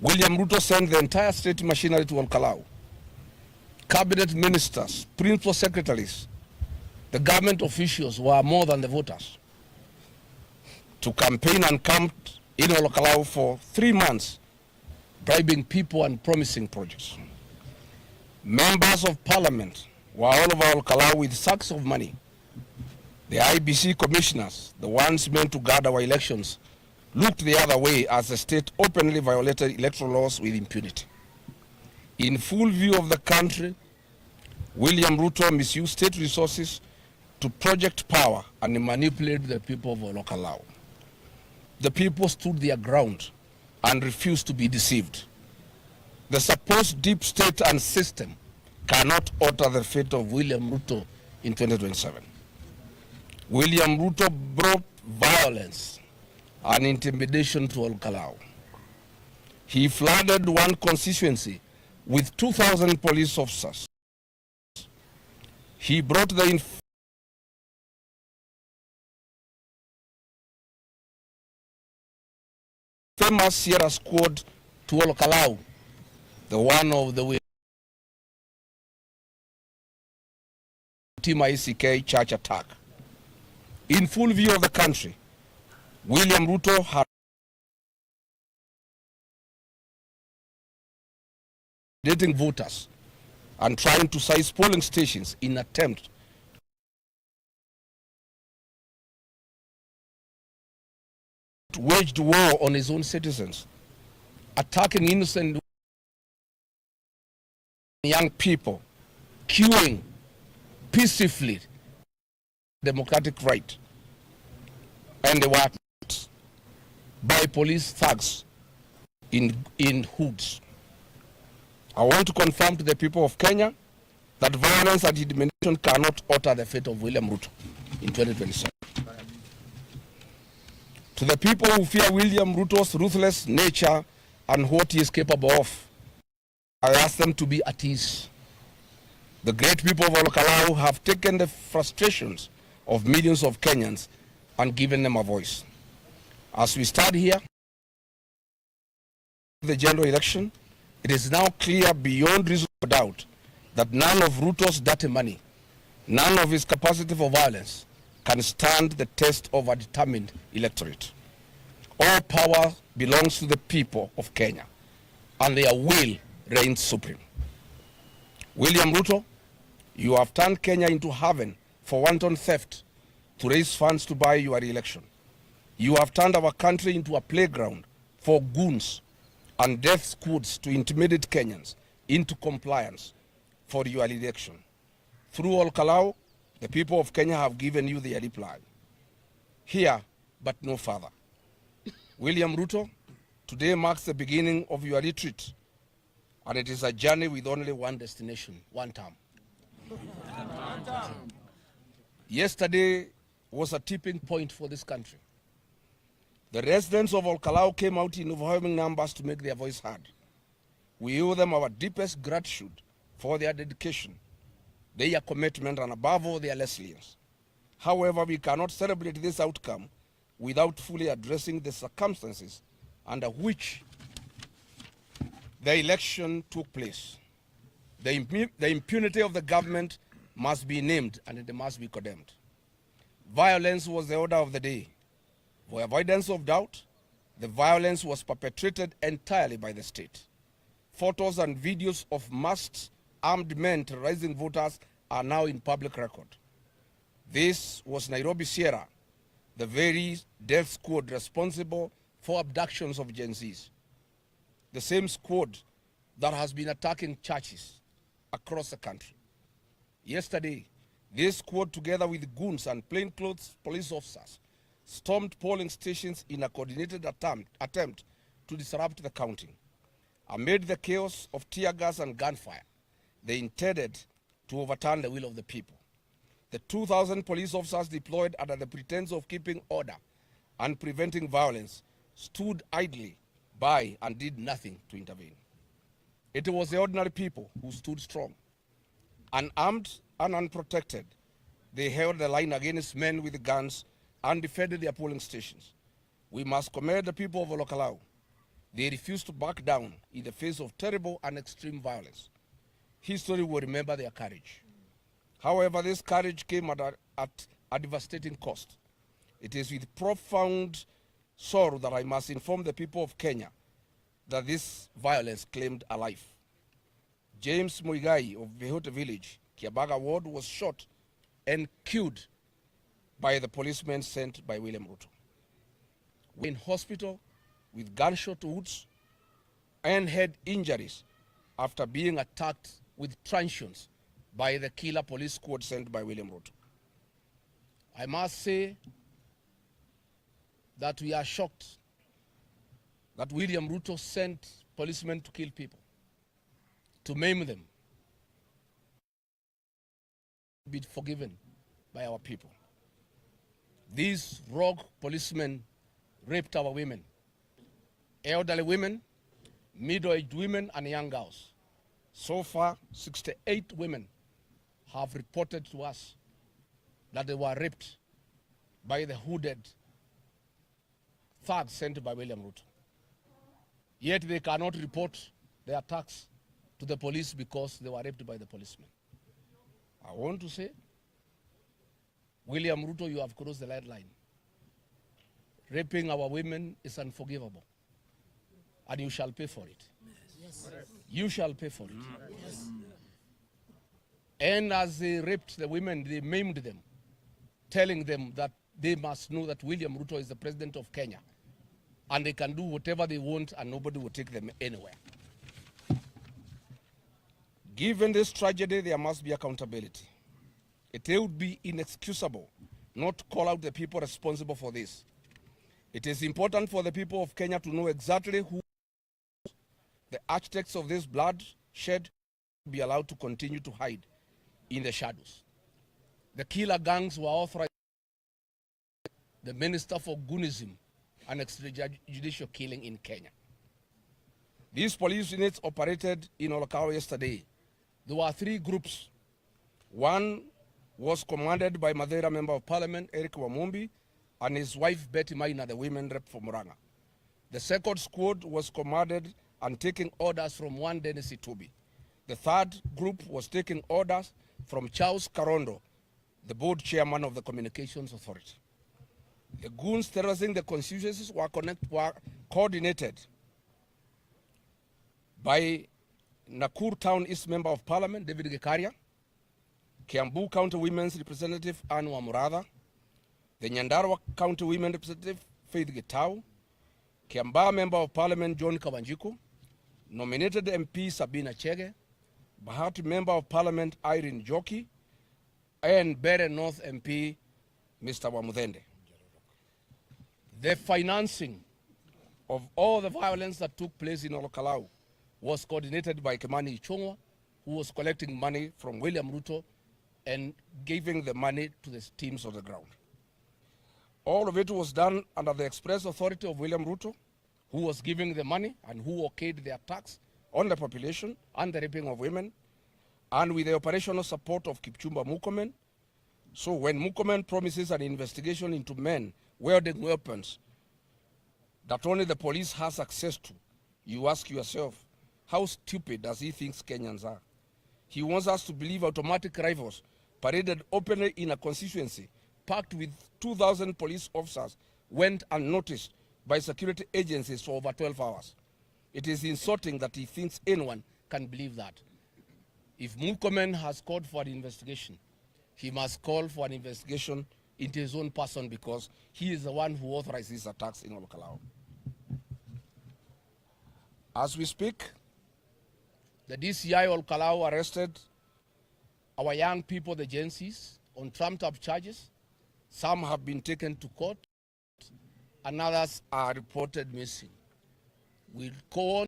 William Ruto sent the entire state machinery to Olkalau. Cabinet ministers, principal secretaries, the government officials were more than the voters to campaign and camped in Olkalau for 3 months, bribing people and promising projects. Members of parliament were all over Olkalau with sacks of money. The IBC commissioners, the ones meant to guard our elections, looked the other way as the state openly violated electoral laws with impunity. In full view of the country, William Ruto misused state resources to project power and manipulate the people of Olkalau. The people stood their ground and refused to be deceived. The supposed deep state and system cannot alter the fate of William Ruto in 2027. William Ruto brought violence and intimidation to Olkalau. He flooded one constituency with 2,000 police officers. He brought the famous Sierra Squad to Olkalau, the one of the Team ICK church attack. In full view of the country, William Ruto had dating voters and trying to seize polling stations in attempt to wage war on his own citizens, attacking innocent young people, queuing peacefully democratic right, and they were attacked by police thugs in hoods. I want to confirm to the people of Kenya that violence and intimidation cannot alter the fate of William Ruto in 2027. To the people who fear William Ruto's ruthless nature and what he is capable of, I ask them to be at ease. The great people of Olkalau have taken the frustrations of millions of Kenyans and given them a voice. As we stand here, the general election, it is now clear beyond reasonable doubt that none of Ruto's dirty money, none of his capacity for violence can stand the test of a determined electorate. All power belongs to the people of Kenya, and their will reigns supreme. William Ruto, you have turned Kenya into heaven for wanton theft to raise funds to buy your re-election. You have turned our country into a playground for goons and death squads to intimidate Kenyans into compliance for your election. Through Olkalau, the people of Kenya have given you their reply. Here, but no further. William Ruto, today marks the beginning of your retreat, and it is a journey with only one destination, one term. Yesterday was a tipping point for this country. The residents of Olkalau came out in overwhelming numbers to make their voice heard. We owe them our deepest gratitude for their dedication, their commitment, and above all, their resilience. However, we cannot celebrate this outcome without fully addressing the circumstances under which the election took place. The impunity of the government must be named and it must be condemned. Violence was the order of the day. For avoidance of doubt, the violence was perpetrated entirely by the state. Photos and videos of masked armed men terrorizing voters are now in public record. This was Nairobi Sierra, the very death squad responsible for abductions of Gen Zs. The same squad that has been attacking churches across the country. Yesterday, this squad, together with goons and plainclothes police officers, stormed polling stations in a coordinated attempt to disrupt the counting. Amid the chaos of tear gas and gunfire, they intended to overturn the will of the people. The 2,000 police officers deployed under the pretense of keeping order and preventing violence stood idly by and did nothing to intervene. It was the ordinary people who stood strong. Unarmed and unprotected, they held the line against men with guns and defended their polling stations. We must commend the people of Olkalau. They refused to back down in the face of terrible and extreme violence. History will remember their courage. However, this courage came at a devastating cost. It is with profound sorrow that I must inform the people of Kenya that this violence claimed a life. James Muigai of Vehote Village, Kiabaga Ward, was shot and killed by the policemen sent by William Ruto. In hospital with gunshot wounds and head injuries after being attacked with truncheons by the killer police squad sent by William Ruto. I must say that we are shocked that William Ruto sent policemen to kill people, to maim them, be forgiven by our people. These rogue policemen raped our women, elderly women, middle-aged women, and young girls. So far, 68 women have reported to us that they were raped by the hooded thugs sent by William Ruto. Yet they cannot report the attacks to the police because they were raped by the policemen. I want to say, William Ruto, you have crossed the red line. Raping our women is unforgivable, and you shall pay for it. Yes. You shall pay for it. Yes. And as they raped the women, they maimed them, telling them that they must know that William Ruto is the president of Kenya, and they can do whatever they want and nobody will take them anywhere. Given this tragedy, there must be accountability. It would be inexcusable not to call out the people responsible for this. It is important for the people of Kenya to know exactly who the architects of this bloodshed be allowed to continue to hide in the shadows. The killer gangs were authorized by the Minister for Gunism and extrajudicial killing in Kenya. These police units operated in Olkalau yesterday. There were 3 groups. One was commanded by Madeira Member of Parliament Eric Wamumbi and his wife Betty Maina, the women rep from Murang'a. The second squad was commanded and taking orders from one Dennis Itubi. The third group was taking orders from Charles Karondo, the board chairman of the Communications Authority. The goons terrorizing the constituencies were coordinated by Nakuru Town East Member of Parliament David Gekaria, Kiambu County Women's Representative Anne Wamuratha, the Nyandarua County Women Representative Faith Gitau, Kiambaa Member of Parliament John Kawanjiku, nominated MP Sabina Chege, Bahati Member of Parliament Irene Joki, and Bere North MP Mr. Wamudhende. The financing of all the violence that took place in Olkalau was coordinated by Kimani Ichung'wa, who was collecting money from William Ruto and giving the money to the teams on the ground. All of it was done under the express authority of William Ruto, who was giving the money and who okayed the attacks on the population and the raping of women, and with the operational support of Kipchumba Murkomen. So when Murkomen promises an investigation into men wielding weapons that only the police has access to, you ask yourself, how stupid does he think Kenyans are? He wants us to believe automatic rifles paraded openly in a constituency packed with 2,000 police officers went unnoticed by security agencies for over 12 hours. It is insulting that he thinks anyone can believe that. If Murkomen has called for an investigation, he must call for an investigation into his own person, because he is the one who authorized these attacks in Olkalau. As we speak, the DCI Olkalau arrested our young people, the Gen Zs, on trumped-up charges. Some have been taken to court, and others are reported missing. We'll go on.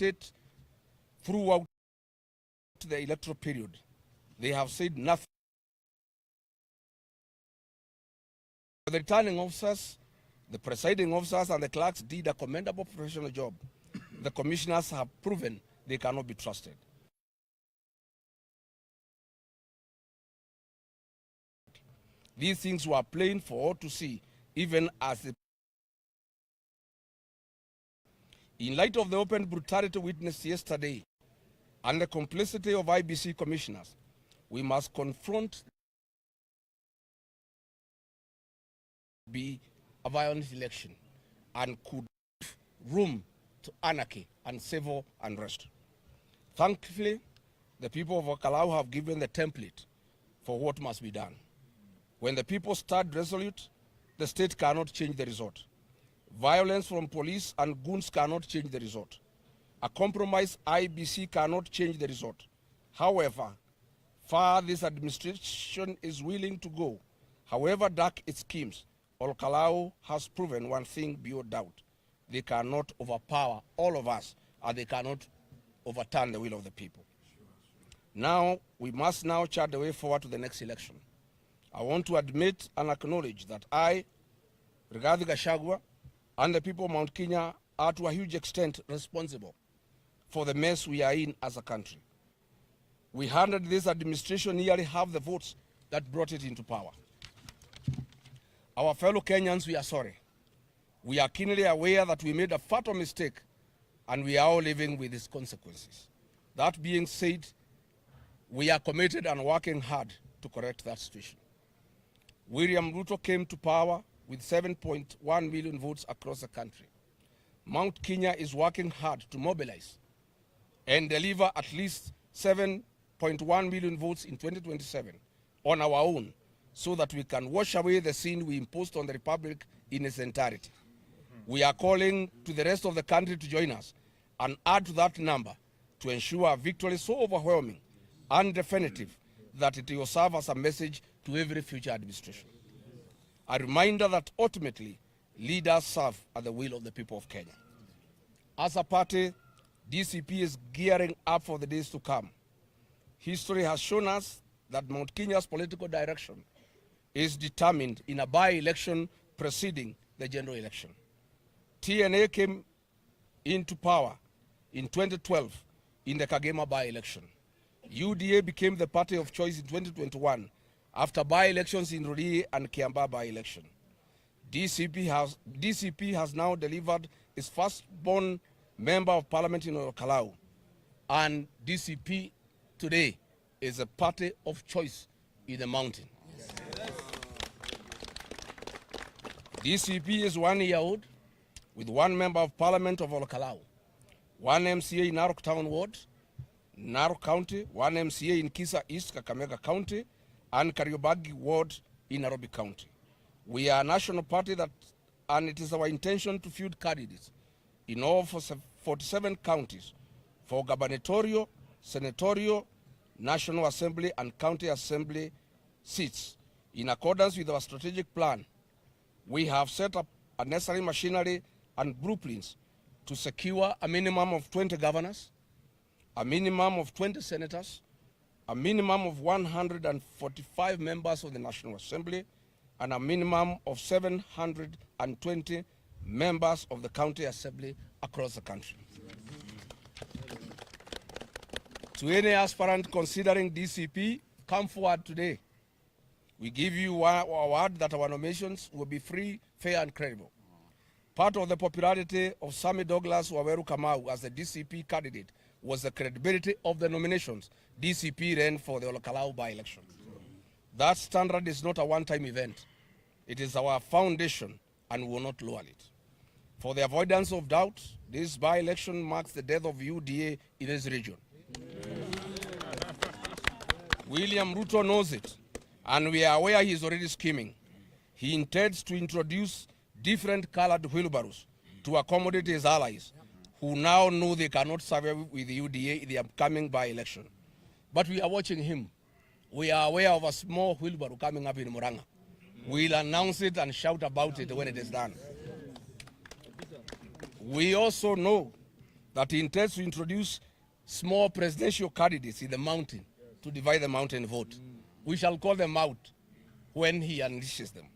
State throughout the electoral period, they have said nothing The returning officers, the presiding officers, and the clerks did a commendable professional job. The commissioners have proven they cannot be trusted. These things were plain for all to see, even as the... In light of the open brutality witnessed yesterday and the complicity of IBC commissioners, we must confront be a violent election and could give room to anarchy and civil unrest. Thankfully, the people of Kalau have given the template for what must be done. When the people stand resolute, the state cannot change the result. Violence from police and goons cannot change the result. A compromised IBC cannot change the result. However, far this administration is willing to go, however dark its schemes, Kalau has proven one thing beyond doubt. They cannot overpower all of us, and they cannot overturn the will of the people. Now, we must now chart the way forward to the next election. I want to admit and acknowledge that I, Rigathi Gachagua, and the people of Mount Kenya are to a huge extent responsible for the mess we are in as a country. We handed this administration nearly half the votes that brought it into power. Our fellow Kenyans, we are sorry. We are keenly aware that we made a fatal mistake and we are all living with its consequences. That being said, we are committed and working hard to correct that situation. William Ruto came to power with 7.1 million votes across the country. Mount Kenya is working hard to mobilize and deliver at least 7.1 million votes in 2027 on our own, so that we can wash away the sin we imposed on the Republic in its entirety. We are calling to the rest of the country to join us and add to that number to ensure a victory so overwhelming and definitive that it will serve as a message to every future administration. A reminder that ultimately leaders serve at the will of the people of Kenya. As a party, DCP is gearing up for the days to come. History has shown us that Mount Kenya's political direction is determined in a by-election preceding the general election. TNA came into power in 2012 in the Kagema by-election. UDA became the party of choice in 2021 after by-elections in Rurii and Kiambaa by-election. DCP has now delivered its first-born member of parliament in Kalau, and DCP today is a party of choice in the mountain. DCP is 1 year old with one member of parliament of Kalau, one MCA in Narok Town Ward, Narok County, one MCA in Kisa East, Kakamega County, and Kariobangi Ward in Nairobi County. We are a national party and it is our intention to field candidates in all 47 counties for gubernatorial, senatorial, National Assembly, and County Assembly seats. In accordance with our strategic plan, we have set up a necessary machinery and blueprints to secure a minimum of 20 governors, a minimum of 20 senators, a minimum of 145 members of the National Assembly, and a minimum of 720 members of the County Assembly across the country. To any aspirant considering DCP, come forward today. We give you our word that our nominations will be free, fair, and credible. Part of the popularity of Sammy Douglas Waweru Kamau as the DCP candidate was the credibility of the nominations DCP ran for the Kalau by-election. That standard is not a one-time event. It is our foundation, and we will not lower it. For the avoidance of doubt, this by-election marks the death of UDA in this region. William Ruto knows it, and we are aware he is already scheming. He intends to introduce different colored wheelbarrows to accommodate his allies, who now know they cannot survive with the UDA in the upcoming by-election. But we are watching him. We are aware of a small wheelbarrow coming up in Muranga. We'll announce it and shout about it when it is done. We also know that he intends to introduce small presidential candidates in the mountain to divide the mountain vote. We shall call them out when he unleashes them.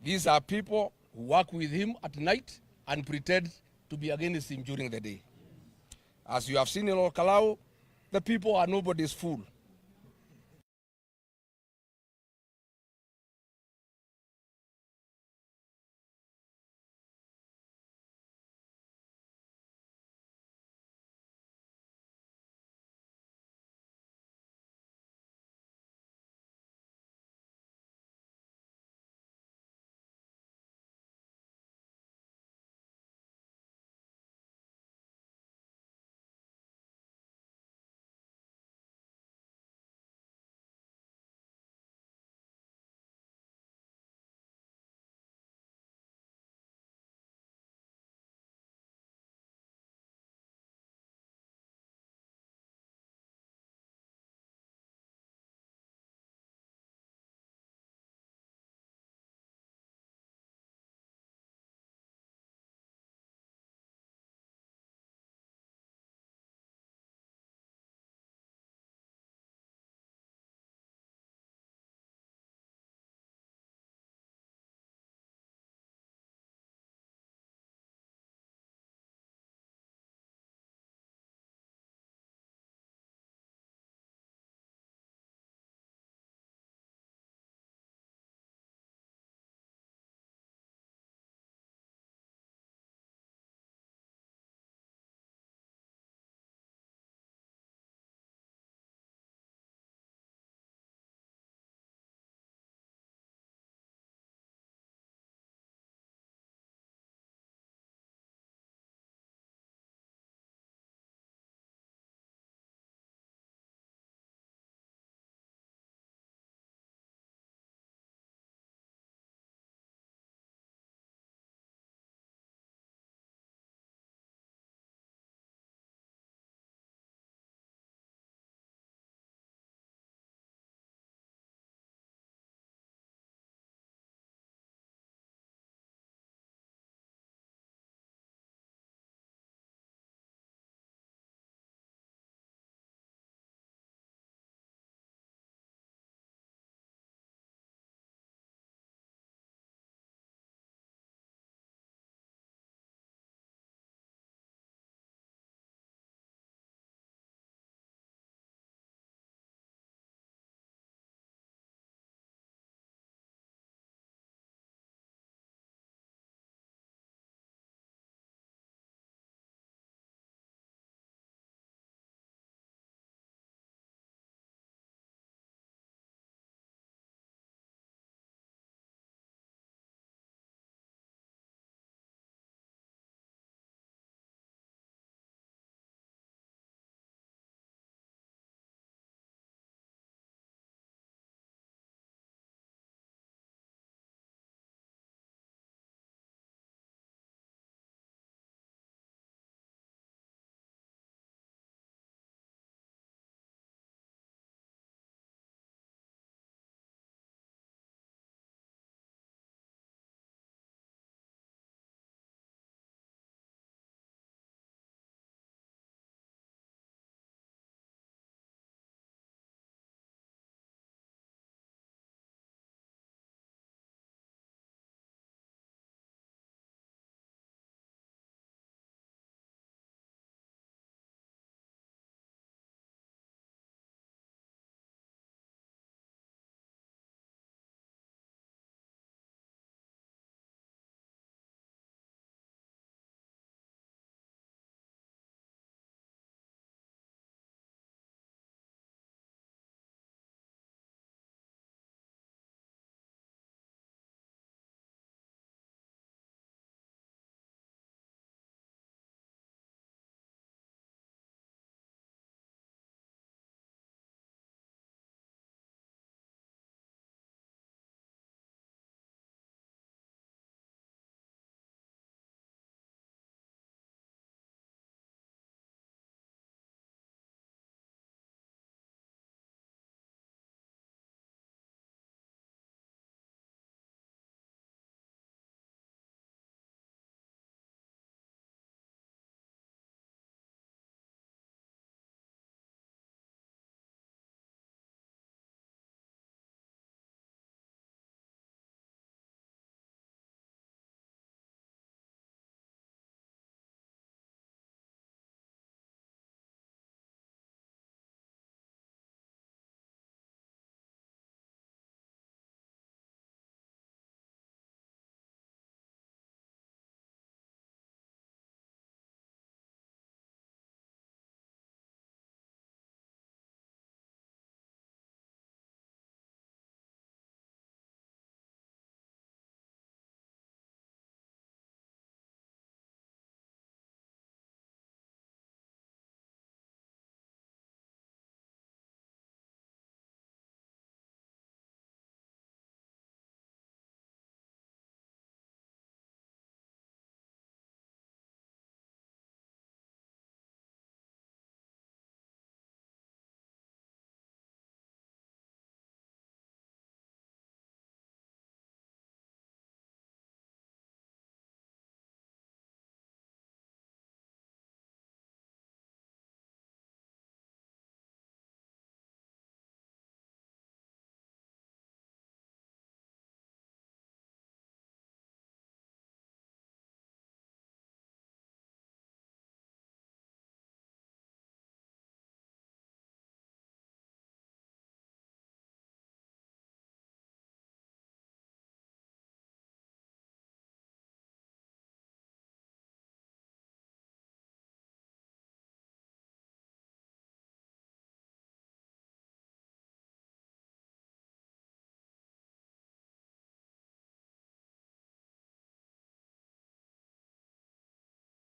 These are people who work with him at night and pretend to be against him during the day. As you have seen in Olkalau, the people are nobody's fool.